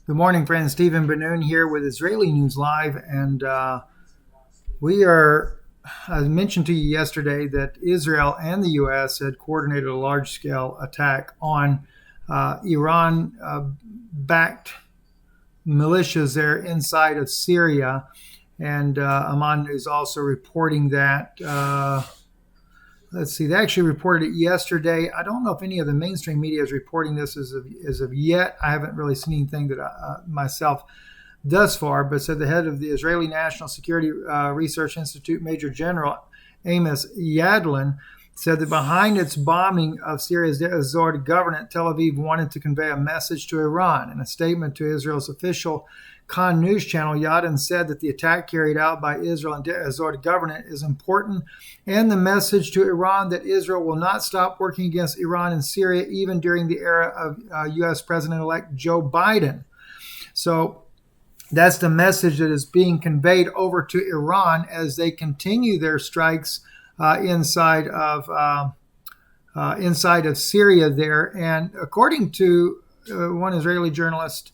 Good morning, friends. Stephen Benoon here with Israeli News Live, and we are. I mentioned to you yesterday that Israel and the U.S. had coordinated a large-scale attack on Iran-backed militias there inside of Syria, and Amman News also reporting that. Let's see, they actually reported it yesterday. I don't know if any of the mainstream media is reporting this as of yet. I haven't really seen anything that myself thus far, but said the head of the Israeli National Security Research Institute, Major General Amos Yadlin, said that behind its bombing of Syria's Azord government, Tel Aviv wanted to convey a message to Iran. In a statement to Israel's official Khan news channel, Yadlin said that the attack carried out by Israel and Azord government is important, and the message to Iran that Israel will not stop working against Iran and Syria even during the era of U.S. President-elect Joe Biden. So that's the message that is being conveyed over to Iran as they continue their strikes inside of Syria there. And according to one Israeli journalist,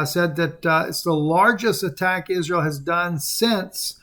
said that it's the largest attack Israel has done since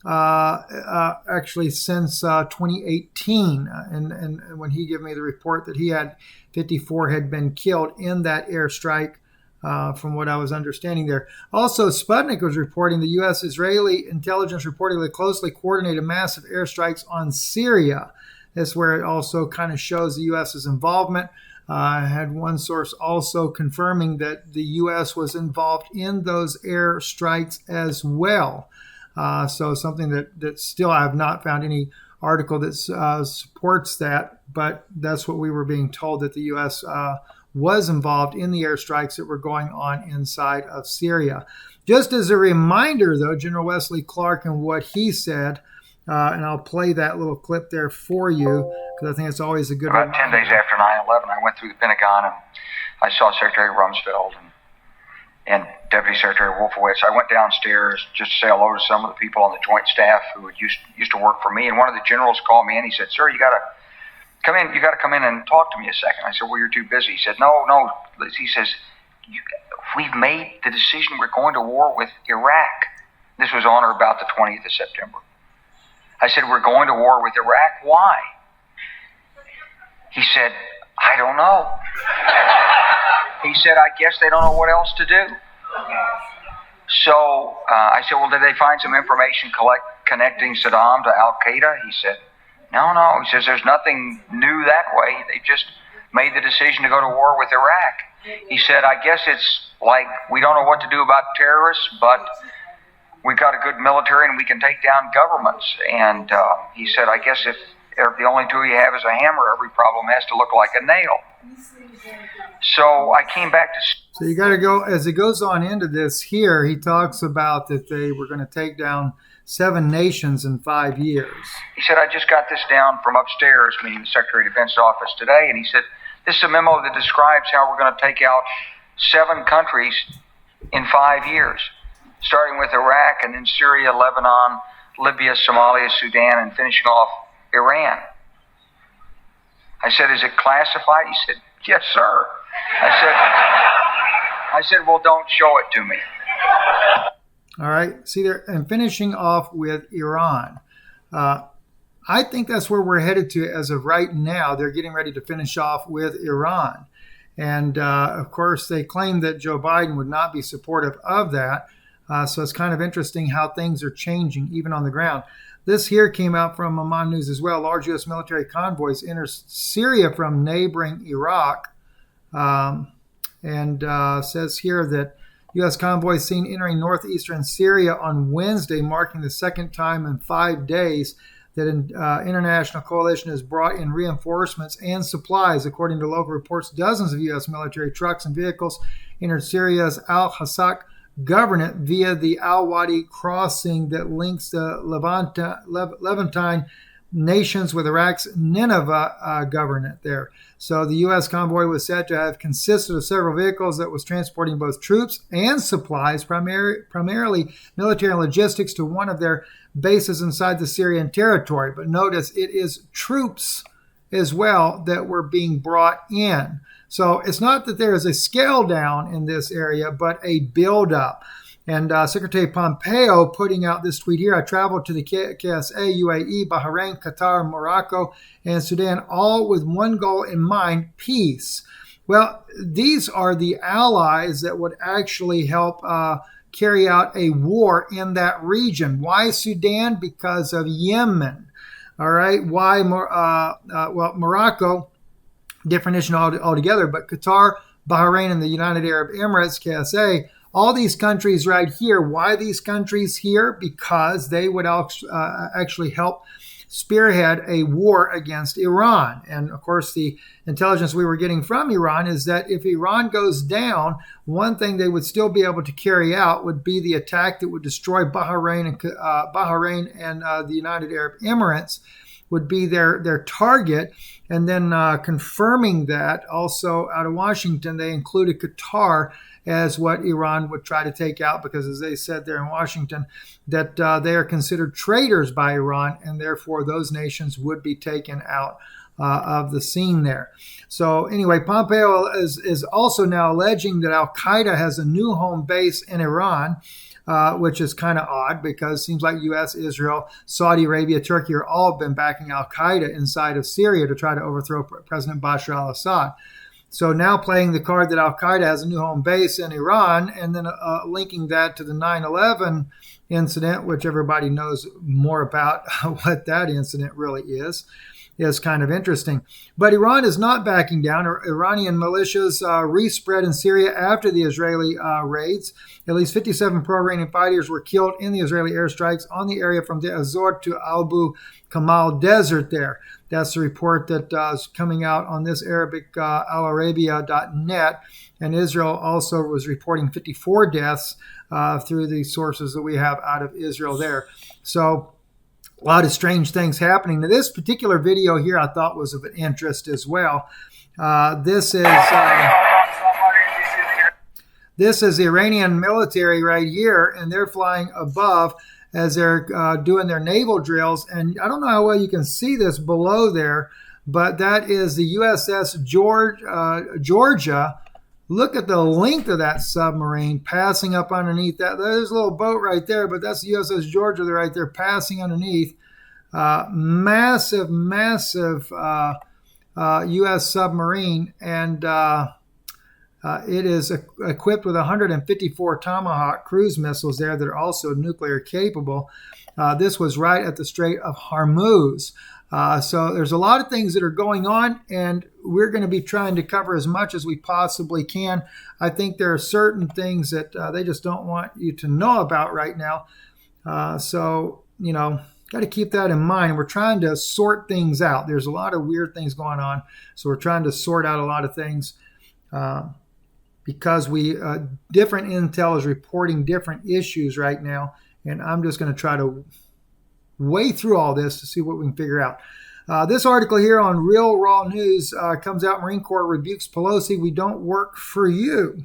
2018. And when he gave me the report that he had 54 had been killed in that airstrike, from what I was understanding there. Also, Sputnik was reporting the U.S.-Israeli intelligence reportedly closely coordinated massive airstrikes on Syria. That's where it also kind of shows the U.S.'s involvement. I had one source also confirming that the U.S. was involved in those air strikes as well. So something that still I have not found any article that supports that, but that's what we were being told, that the U.S. Was involved in the airstrikes that were going on inside of Syria. Just as a reminder, though, General Wesley Clark and what he said, and I'll play that little clip there for you, because I think it's always a good About reminder. 10 days after 9/11, I went through the Pentagon and I saw Secretary Rumsfeld and Deputy Secretary Wolfowitz. I went downstairs just to say hello to some of the people on the Joint Staff who used to work for me, and one of the generals called me in. He said, "Sir, you got to come in. You got to come in and talk to me a second." I said, "Well, you're too busy." He said, "No." He says, "We've made the decision. We're going to war with Iraq." This was on or about the 20th of September. I said, "We're going to war with Iraq. Why?" He said, "I don't know." He said, "I guess they don't know what else to do." So I said, "Well, did they find some information connecting Saddam to Al-Qaeda?" He said, No. He says, "There's nothing new that way. They just made the decision to go to war with Iraq." He said, "I guess it's like we don't know what to do about terrorists, but we've got a good military and we can take down governments." And he said, "I guess if the only tool you have is a hammer, every problem has to look like a nail." So I came back to... So you got to go, as it goes on into this here, he talks about that they were going to take down 7 nations in 5 years. He said, "I just got this down from upstairs," meaning the Secretary of Defense office today, and he said, "This is a memo that describes how we're going to take out 7 countries in 5 years, starting with Iraq and then Syria, Lebanon, Libya, Somalia, Sudan, and finishing off Iran." I said, "Is it classified?" He said, "Yes, sir." I said, "Well, don't show it to me." All right. See there, and finishing off with Iran. I think that's where we're headed to as of right now. They're getting ready to finish off with Iran. And, of course, they claim that Joe Biden would not be supportive of that. So it's kind of interesting how things are changing, even on the ground. This here came out from Amman News as well. Large U.S. military convoys enter Syria from neighboring Iraq. Says here that U.S. convoys seen entering northeastern Syria on Wednesday, marking the second time in 5 days that an international coalition has brought in reinforcements and supplies. According to local reports, dozens of U.S. military trucks and vehicles entered Syria's al-Hasaq governorate via the Al-Wadi crossing that links the Levantine nations with Iraq's Nineveh governorate there. So the U.S. convoy was said to have consisted of several vehicles that was transporting both troops and supplies, primarily military and logistics, to one of their bases inside the Syrian territory. But notice it is troops as well that were being brought in. So it's not that there is a scale down in this area, but a buildup. And Secretary Pompeo putting out this tweet here: I traveled to the KSA, UAE, Bahrain, Qatar, Morocco, and Sudan, all with one goal in mind: peace. Well, these are the allies that would actually help carry out a war in that region. Why Sudan? Because of Yemen. All right. Why? Well, Morocco, different issue altogether, but Qatar, Bahrain, and the United Arab Emirates, KSA, all these countries right here. Why these countries here? Because they would actually help spearhead a war against Iran. And of course, the intelligence we were getting from Iran is that if Iran goes down, one thing they would still be able to carry out would be the attack that would destroy Bahrain and the United Arab Emirates would be their target. And then confirming that also out of Washington, they included Qatar as what Iran would try to take out, because as they said there in Washington, that they are considered traitors by Iran, and therefore those nations would be taken out of the scene there. So anyway, Pompeo is also now alleging that Al-Qaeda has a new home base in Iran, which is kind of odd because it seems like U.S., Israel, Saudi Arabia, Turkey are all been backing Al-Qaeda inside of Syria to try to overthrow President Bashar al-Assad. So now playing the card that Al-Qaeda has a new home base in Iran, and then linking that to the 9/11 incident, which everybody knows more about what that incident really is kind of interesting. But Iran is not backing down. Iranian militias respread in Syria after the Israeli raids. At least 57 pro-Iranian fighters were killed in the Israeli airstrikes on the area from the Azor to Abu Kamal Desert there. That's the report that is coming out on this Arabic alarabia.net. And Israel also was reporting 54 deaths through the sources that we have out of Israel there. So a lot of strange things happening. Now, this particular video here I thought was of interest as well. This is the Iranian military right here, and they're flying above as they're doing their naval drills. And I don't know how well you can see this below there, but that is the USS Georgia. Look at the length of that submarine passing up underneath that. There's a little boat right there, but that's the USS Georgia. They're right there passing underneath. Massive U.S. submarine, and it is equipped with 154 Tomahawk cruise missiles there that are also nuclear capable. This was right at the Strait of Hormuz. So there's a lot of things that are going on, and we're going to be trying to cover as much as we possibly can. I think there are certain things that they just don't want you to know about right now. So, got to keep that in mind. We're trying to sort things out. There's a lot of weird things going on. So we're trying to sort out a lot of things because different intel is reporting different issues right now. And I'm just going to try to way through all this to see what we can figure out. This article here on Real Raw News comes out. Marine Corps rebukes Pelosi. We don't work for you.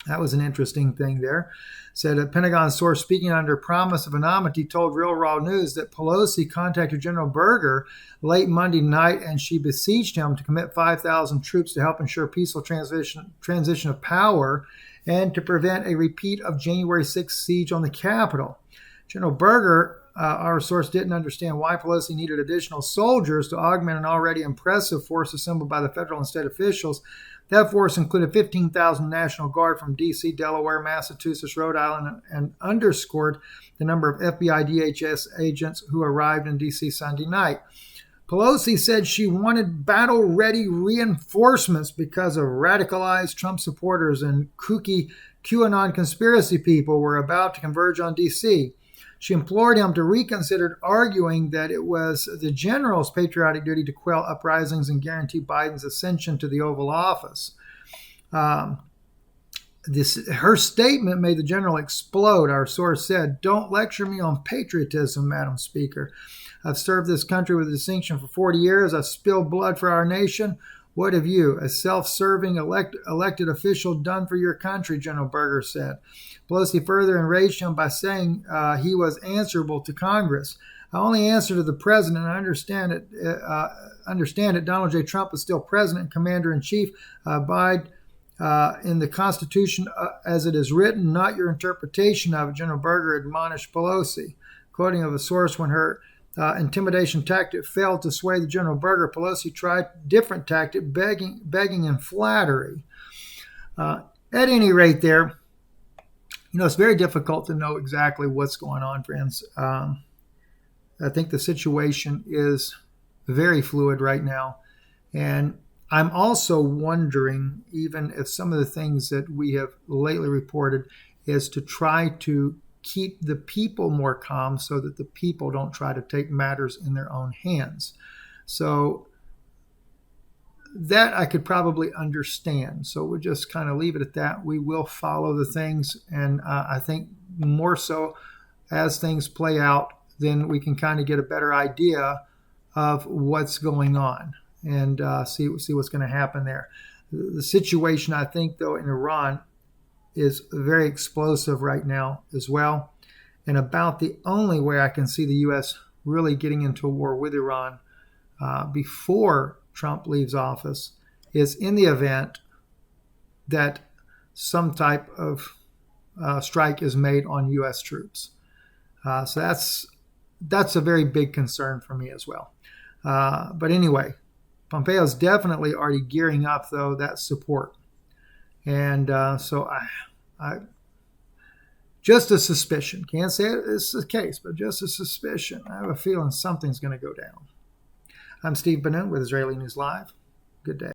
That was an interesting thing there. Said a Pentagon source speaking under promise of anonymity told Real Raw News that Pelosi contacted General Berger late Monday night, and she beseeched him to commit 5,000 troops to help ensure peaceful transition of power and to prevent a repeat of January 6th siege on the Capitol. General Berger, our source, didn't understand why Pelosi needed additional soldiers to augment an already impressive force assembled by the federal and state officials. That force included 15,000 National Guard from D.C., Delaware, Massachusetts, Rhode Island, and underscored the number of FBI DHS agents who arrived in D.C. Sunday night. Pelosi said she wanted battle-ready reinforcements because of radicalized Trump supporters and kooky QAnon conspiracy people were about to converge on D.C. She implored him to reconsider, arguing that it was the general's patriotic duty to quell uprisings and guarantee Biden's ascension to the Oval Office. Her statement made the general explode. Our source said, "Don't lecture me on patriotism, Madam Speaker. I've served this country with distinction for 40 years. I've spilled blood for our nation. What have you, a self-serving elected official, done for your country?" General Berger said. Pelosi further enraged him by saying he was answerable to Congress. "I only answer to the president. I understand it. understand it, Donald J. Trump is still president and commander-in-chief. Abide in the Constitution as it is written, not your interpretation of it, General Berger admonished Pelosi. Quoting of a source, when her intimidation tactic failed to sway the General Berger, Pelosi tried different tactic, begging and flattery. At any rate there, it's very difficult to know exactly what's going on, friends. I think the situation is very fluid right now. And I'm also wondering, even if some of the things that we have lately reported is to try to keep the people more calm so that the people don't try to take matters in their own hands. So that I could probably understand. So we'll just kind of leave it at that. We will follow the things. And I think more so as things play out, then we can kind of get a better idea of what's going on and see what's going to happen there. The situation, I think, though, in Iran is very explosive right now as well. And about the only way I can see the U.S. really getting into a war with Iran before Trump leaves office is in the event that some type of strike is made on U.S. troops. So that's a very big concern for me as well. But anyway, Pompeo is definitely already gearing up, though, that support. And so I just a suspicion. Can't say it's the case, but just a suspicion. I have a feeling something's going to go down. I'm Steve Benoon with Israeli News Live. Good day.